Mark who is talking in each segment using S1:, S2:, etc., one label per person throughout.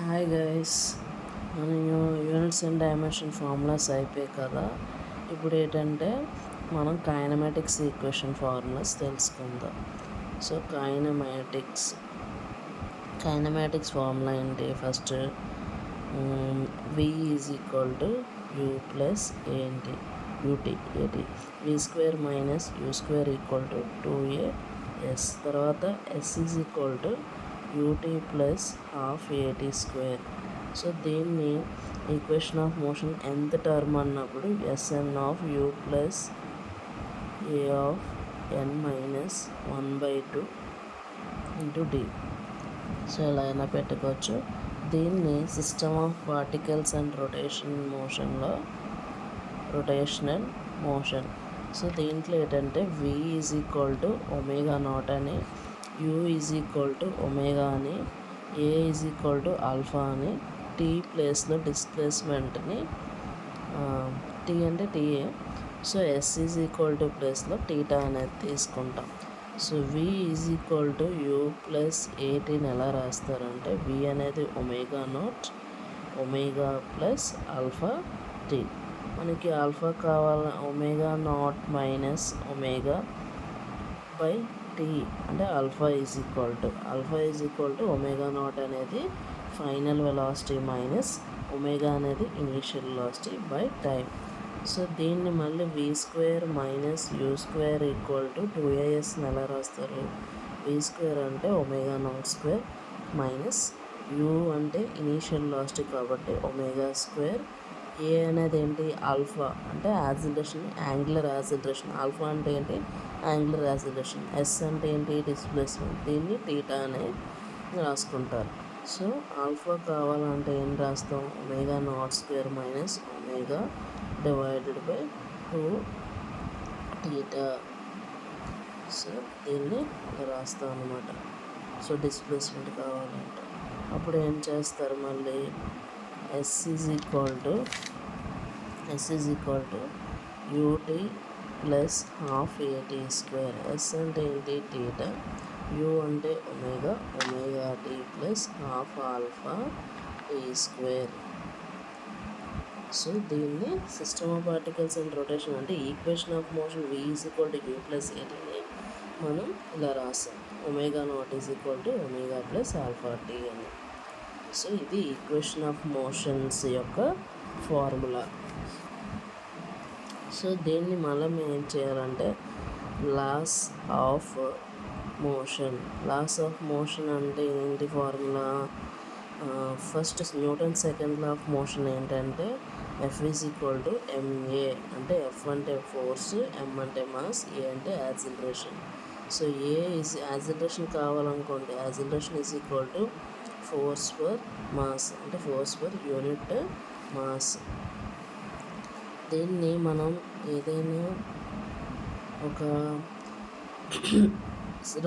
S1: Hi guys, మన units and dimension formulas అయిపోయాయి కదా. ఇప్పుడు ఏంటంటే మనం కైనమాటిక్స్ ఈక్వేషన్ ఫార్ములాస్ తెలుసుకుందాం. సో కైనమాటిక్స్ ఫార్ములా ఏంటి? First v is equal to u plus ఏంటి ut at v square minus u square equal to 2as. తర్వాత s is equal to ut plus half at square. So దీన్ని equation of motion nth term అన్నప్పుడు sn of u plus a of n minus 1/2 into d. So ఎలా అయినా పెట్టుకోవచ్చు. దీన్ని system of particles and rotational motion. So దీంట్లో ఏంటంటే v is equal to omega naught అని, u is equal to omega అని, a is equal to alpha అని, t ప్లేస్లో డిస్ప్లేస్మెంట్ని t అంటే టీఏ, so s is equal to ప్లేస్లో టీటా అనేది తీసుకుంటాం. So v is equal to u plus ఏటీని ఎలా రాస్తారంటే v అనేది omega naught omega plus alpha t. మనకి ఆల్ఫా కావాల omega naught minus omega by t అంటే alpha is equal to omega naught అనేది ఫైనల్ వెలాసిటీ మైనస్ ఒమేగా అనేది initial velocity by time. So దీన్ని మళ్ళీ v square minus u square equal to 2as ఎలా రాస్తారు? V square అంటే omega naught square minus u అంటే initial velocity కాబట్టి omega square, a అనేది ఏంటి ఆల్ఫా అంటే యాక్సిలరేషన్, యాంగులర్ యాక్సిలరేషన్. ఆల్ఫా అంటే ఏంటి యాంగులర్ యాక్సిలరేషన్. ఎస్ అంటే ఏంటి డిస్ప్లేస్మెంట్. దీన్ని టీటా అని రాసుకుంటారు. సో ఆల్ఫా కావాలంటే ఏం రాస్తాం? Omega naught square minus omega divided by 2 theta. So దీన్ని రాస్తాం అన్నమాట. సో డిస్ప్లేస్మెంట్ కావాలంటే అప్పుడు ఏం చేస్తారు? మళ్ళీ s is equal to ut plus half at square. S అంటే ఏంటి టీటా, యూ అంటే omega t plus half alpha t square. So దీన్ని system of particles and rotation అంటే equation of motion v is equal to u plus ఏటీని మనం ఇలా రాస్తాం. Omega naught is equal to omega plus alpha t అని. So ఇది equation of motions యొక్క formula. So దీన్ని మనం ఏం చేయాలంటే లాస్ ఆఫ్ మోషన్ అంటే ఏంటి formula? First Newton second law of motion ఏంటంటే f is equal to ma అంటే ఎఫ్ అంటే ఫోర్స్, ఎం అంటే మాస్, ఏ అంటే acceleration. So a is acceleration కావాలనుకోండి, acceleration is equal to force per mass అంటే force per unit mass. దీన్ని మనం ఏదైనా ఒక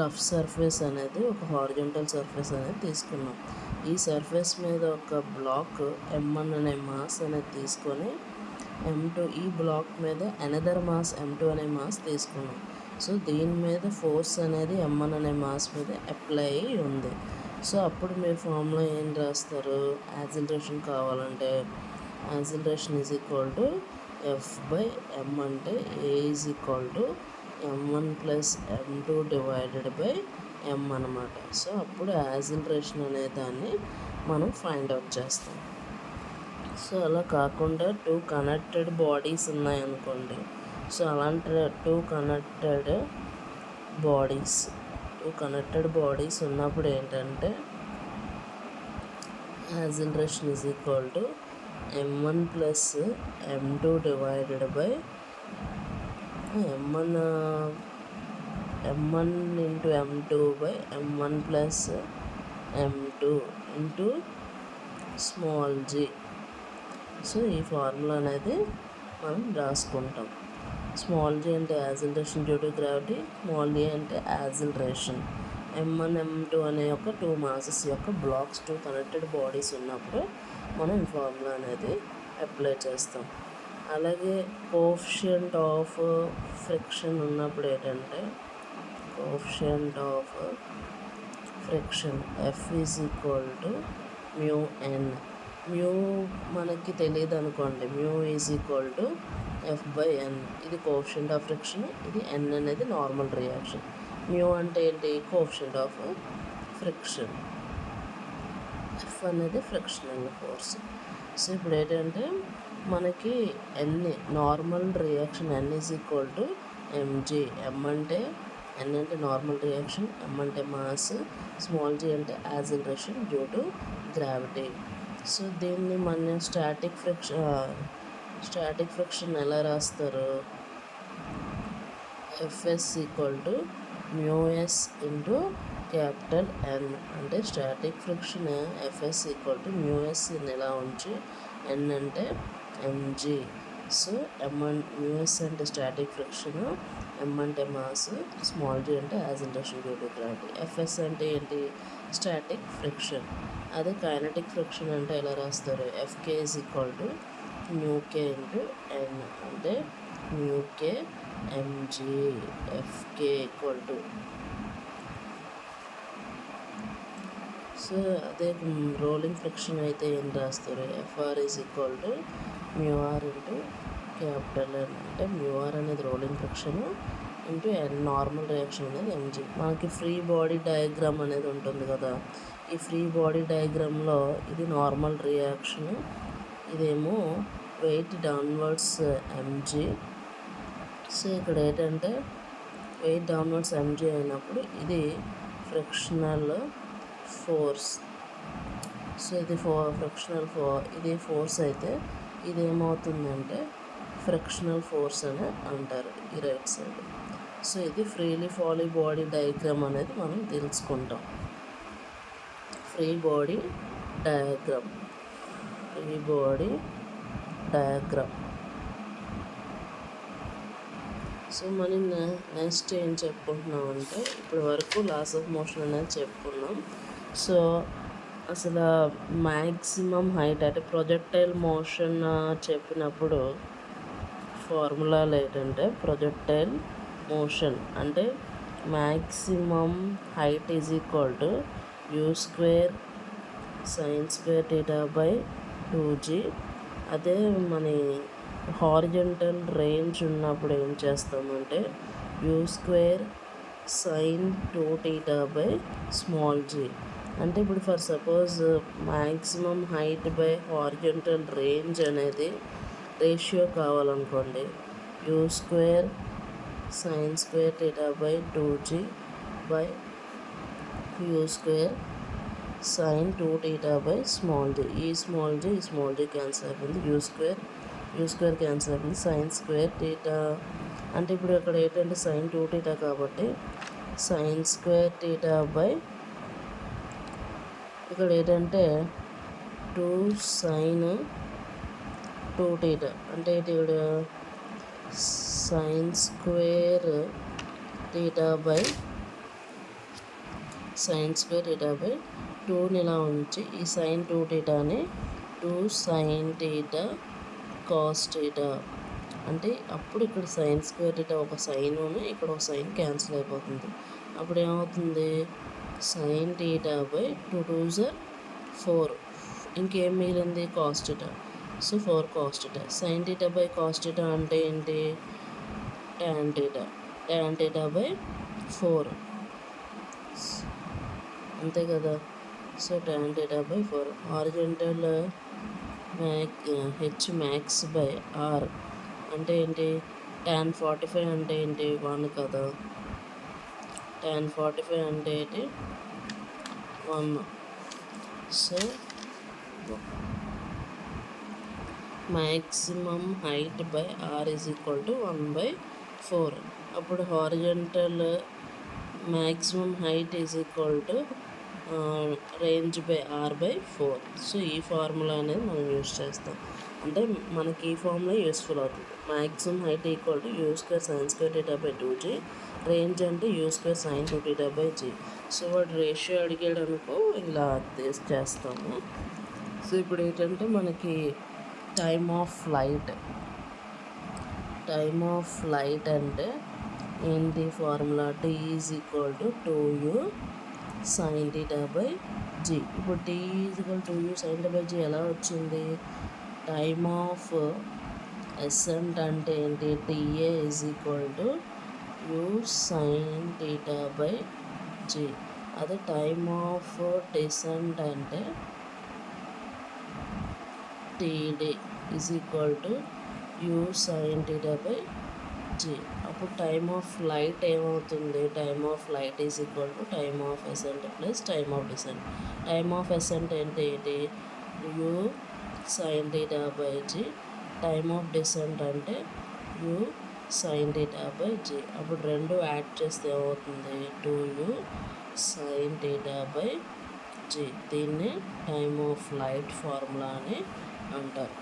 S1: రఫ్ సర్ఫేస్ అనేది ఒక హారిజాంటల్ సర్ఫేస్ అనేది తీసుకున్నాం. ఈ సర్ఫేస్ మీద ఒక బ్లాక్ m1 అనే మాస్ అనేది తీసుకొని m2 ఈ బ్లాక్ మీద అనదర్ మాస్ m2 అనే మాస్ తీసుకున్నాం. సో దీని మీద ఫోర్స్ అనేది m1 అనే మాస్ మీద అప్లై అయ్యి ఉంది. సో అప్పుడు మీరు ఫార్ములా ఏం రాస్తారు? యాక్సిలరేషన్ కావాలంటే acceleration is equal to f by m అంటే a is equal to m1 plus m2 divided by m అన్నమాట. సో అప్పుడు యాక్సిలరేషన్ అనే దాన్ని మనం ఫైండ్ అవుట్ చేస్తాం. సో అలా కాకుండా 2 కనెక్టెడ్ బాడీస్ ఉన్నాయనుకోండి. సో అలాంటి 2 కనెక్టెడ్ బాడీస్ ఉన్నప్పుడు ఏంటంటే acceleration is equal to m1 plus m2 divided by m1 into m2 by m1 plus m2 into small g. So ఈ ఫార్ములా అనేది మనం రాసుకుంటాం. స్మాల్ g అంటే acceleration due to gravity, small a అంటే acceleration. m1 m2 అనే ఒక 2 masses యొక్క blocks, 2 connected bodies ఉన్నప్పుడు మనం ఈ ఫార్ములా అనేది అప్లై చేస్తాం. అలాగే కోఎఫిషియంట్ ఆఫ్ ఫ్రిక్షన్ ఉన్నప్పుడు ఏంటంటే coefficient of friction f is equal to mu n. Mu మనకి తెలియదు అనుకోండి, mu is equal to f by n. ఇది కోఎఫిషియంట్ ఆఫ్ ఫ్రిక్షన్, ఇది ఎన్ అనేది నార్మల్ రియాక్షన్. మ్యూ అంటే ఏంటి? Coefficient of friction. ఎఫ్ అనేది ఫ్రిక్షనల్ ఫోర్స్. సో ఇప్పుడు ఏంటంటే మనకి n normal reaction n is equal to mg. M అంటే ఎన్ అంటే నార్మల్ రియాక్షన్, ఎం అంటే మాస్, స్మాల్ జీ అంటే acceleration due to gravity. So దీన్ని మన స్టాటిక్ ఫ్రిక్షన్ ఎలా రాస్తారు? Fs equal to mu s into capital ఎన్. అంటే static friction fs equal to mu s ఇలా ఉంచి ఎన్ అంటే ఎంజీ. సో మ్యూఎస్ అంటే స్టాటిక్ ఫ్రిక్షన్, ఎం అంటే మాస్, స్మాల్ జీ అంటే acceleration due to gravity. F S అంటే ఏంటి? Static friction. అదే కైనటిక్ ఫ్రిక్షన్ అంటే ఎలా రాస్తారు? F K is equal to mu K into N. అంటే mu K M G. F K equal to. So అదే రోలింగ్ ఫ్రిక్షన్ అయితే ఏం రాస్తారు? F R is equal to mu R into capital ఎన్. అంటే మ్యూఆర్ అనేది rolling friction into N normal reaction అనేది ఎంజీ. మనకి ఫ్రీ బాడీ డయాగ్రామ్ అనేది ఉంటుంది కదా, ఈ ఫ్రీ బాడీ డయాగ్రామ్లో ఇది నార్మల్ రియాక్షన్, ఇదేమో వెయిట్ డౌన్వర్డ్స్ ఎంజీ. సో ఇక్కడ ఏంటంటే వెయిట్ డౌన్వర్డ్స్ ఎంజీ అయినప్పుడు ఇది ఫ్రిక్షనల్ ఫోర్స్. సో ఇది ఫ్రిక్షనల్ ఇది ఫోర్స్ అయితే ఇది ఏమవుతుందంటే ఫ్రిక్షనల్ ఫోర్స్ అని అంటారు ఈ రైట్ సైడ్. సో ఇది ఫ్రీలీ ఫాలింగ్ బాడీ డయాగ్రామ్ అనేది మనం తెలుసుకుంటాం. Free body diagram. సో మనం నెక్స్ట్ ఏం చెప్పుకుంటున్నాం అంటే ఇప్పటి వరకు లాస్ ఆఫ్ మోషన్ అనేది చెప్పుకున్నాం. సో అసలు మ్యాక్సిమం హైట్ అంటే ప్రొజెక్టైల్ మోషన్ చెప్పినప్పుడు ఫార్ములాలు ఏంటంటే ప్రొజెక్టైల్ మోషన్ అంటే maximum height is equal to u square sine square theta by 2g. అదే మన హారిజంటల్ రేంజ్ ఉన్నప్పుడు ఏం చేస్తామంటే u square sine 2θ by small G. అంటే ఇప్పుడు for suppose maximum height by horizontal range అనేది రేషియో కావాలనుకోండి, u square sine square theta by 2g by u square sine 2θ by small g. ఈ స్మాల్ జీ క్యాన్సిల్ అయిపోయింది, you square cancel అయిపోయింది, sign square theta అంటే ఇప్పుడు ఇక్కడ ఏంటంటే sign 2θ కాబట్టి సైన్ స్క్వేర్ థీటా బై ఇక్కడ ఏంటంటే 2 సైన్ 2θ అంటే ఇక్కడ సైన్ స్క్వేర్ థీటా బై 2ని ఇలా ఉంచి ఈ సైన్ 2θని 2 సైన్ థీటా కాస్ థీటా అంటే అప్పుడు ఇక్కడ సైన్ స్క్వేర్ థీటా ఒక సైన్ ఇక్కడ ఒక సైన్ క్యాన్సిల్ అయిపోతుంది. అప్పుడు ఏమవుతుంది? Sine theta by 2 2s are 4. ఇంకేం మిగిలింది? Cos theta. So 4 cos theta. Sine theta by cos theta అంటే ఏంటి? ట్యాన్ థీటా బై 4 అంతే కదా. So tan theta by 4. Horizontal h max by r అంటే ఏంటి? tan 45 అంటే ఏంటి? 1 కదా. tan 45 అంటే ఏంటి? 1. So maximum height by r is equal to 1/4. అప్పుడు horizontal maximum height is equal to range by r by 4. So ఈ ఫార్ములా అనేది మనం యూజ్ చేస్తాం. అంటే మనకి ఈ ఫార్ములా యూస్ఫుల్ అవుతుంది. Maximum height equal to u square sine square theta by 2g. Range అంటే u square sine 2θ by g. So వాడు రేషియో అడిగాడు అనుకో ఇలా చేస్తాము. సో ఇప్పుడు ఏంటంటే మనకి టైమ్ ఆఫ్ ఫ్లైట్ అంటే ఏంటి formula? t is equal to 2u sine theta by g. ఇప్పుడు t equal to u sine theta by g ఎలా వచ్చింది? టైమ్ ఆఫ్ ఎసెంట్ అంటే ఏంటి? Ta is equal to u sine theta by g. అదే time of descent అంటే td is equal to u sine theta by g. అప్పుడు time of light ఏమవుతుంది? Time of light is equal to time of ascent plus time of decent. Time of ascent అంటే ఏంటి? U sine theta by g. Time of descent అంటే u sine theta by g. అప్పుడు రెండు add చేస్తే ఏమవుతుంది? 2u sine theta by g. దీన్ని time of light formula అని అంటారు.